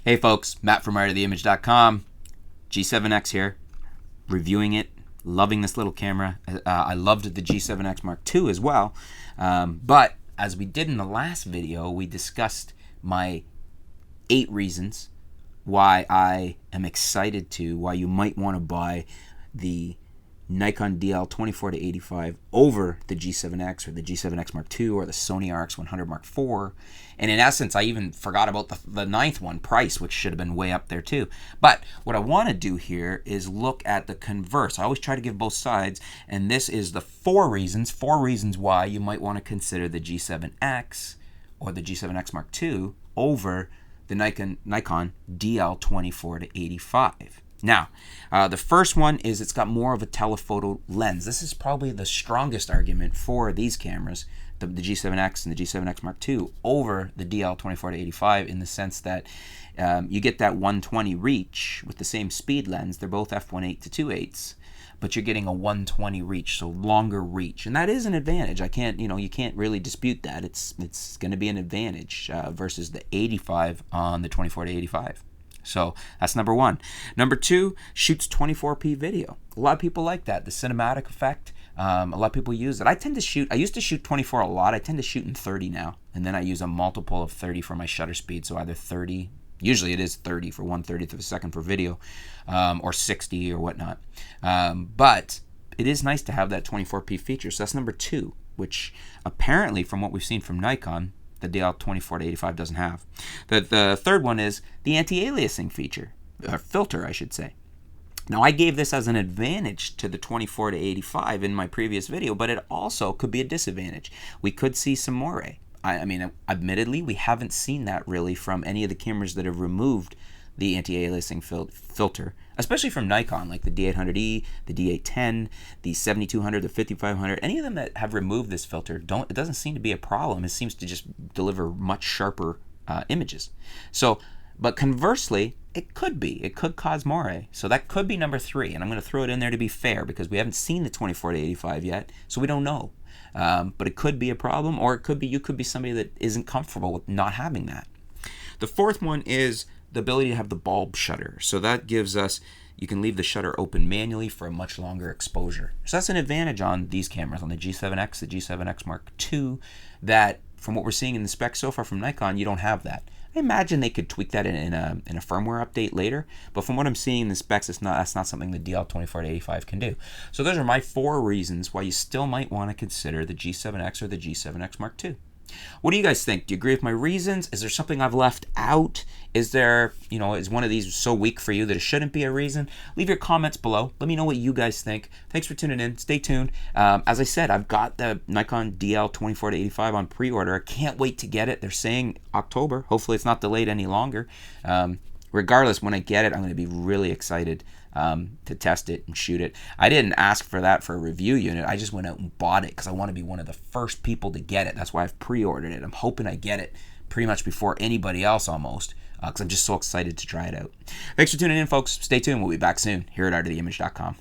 Hey folks, Matt from artoftheimage.com. G7X here, reviewing it, loving this little camera. I loved the G7X Mark II as well, but as we did in the last video, we discussed my 8 reasons why I am excited why you might want to buy the Nikon DL24-85 over the G7X or the G7X Mark II or the Sony RX100 Mark IV. And in essence, I even forgot about the 9th one, price, which should have been way up there too. But what I want to do here is look at the converse. I always try to give both sides, and this is the 4 reasons why you might want to consider the G7X or the G7X Mark II over the Nikon DL24-85. Now, the first one is it's got more of a telephoto lens. This is probably the strongest argument for these cameras, the G7X and the G7X Mark II, over the DL24-85 in the sense that you get that 120 reach with the same speed lens. They're both f1.8 to 2.8s, but you're getting a 120 reach, so longer reach, and that is an advantage. You can't really dispute that. It's going to be an advantage versus the 85 on the 24-85. So that's number 1. Number 2, shoots 24p video. A lot of people like that, the cinematic effect. A lot of people use it. I used to shoot 24 a lot. I tend to shoot in 30 now, and then I use a multiple of 30 for my shutter speed. So either 30, usually it is 30 for 1/30th of a second for video, or 60 or whatnot. But it is nice to have that 24p feature. So that's number 2, which apparently from what we've seen from Nikon, the DL24-85 doesn't have. The third one is the anti-aliasing feature, or filter, I should say. Now, I gave this as an advantage to the 24-85 in my previous video, but it also could be a disadvantage. We could see some moire. I mean, admittedly, we haven't seen that really from any of the cameras that have removed the anti-aliasing filter, especially from Nikon, like the D800E, the D810, the 7200, the 5500. Any of them that have removed this filter, it doesn't seem to be a problem. It seems to just deliver much sharper images. So, but conversely, it could cause moire. So that could be number 3, and I'm going to throw it in there to be fair because we haven't seen the 24-85 yet, so we don't know. But it could be a problem, or you could be somebody that isn't comfortable with not having that. The 4th one is the ability to have the bulb shutter. So that gives us, you can leave the shutter open manually for a much longer exposure. So that's an advantage on these cameras, on the G7X, the G7X Mark II, that from what we're seeing in the specs so far from Nikon, you don't have that. I imagine they could tweak that in a firmware update later, but from what I'm seeing in the specs, that's not something the DL24-85 can do. So those are my 4 reasons why you still might want to consider the G7X or the G7X Mark II. What do you guys think? Do you agree with my reasons? Is there something I've left out? Is there, is one of these so weak for you that it shouldn't be a reason? Leave your comments below. Let me know what you guys think. Thanks for tuning in. Stay tuned. As I said, I've got the Nikon DL24-85 on pre-order. I can't wait to get it. They're saying October. Hopefully it's not delayed any longer. Regardless, when I get it, I'm going to be really excited to test it and shoot it. I didn't ask for that for a review unit. I just went out and bought it because I want to be one of the first people to get it. That's why I've pre-ordered it. I'm hoping I get it pretty much before anybody else almost, because I'm just so excited to try it out. Thanks for tuning in, folks. Stay tuned. We'll be back soon here at artoftheimage.com.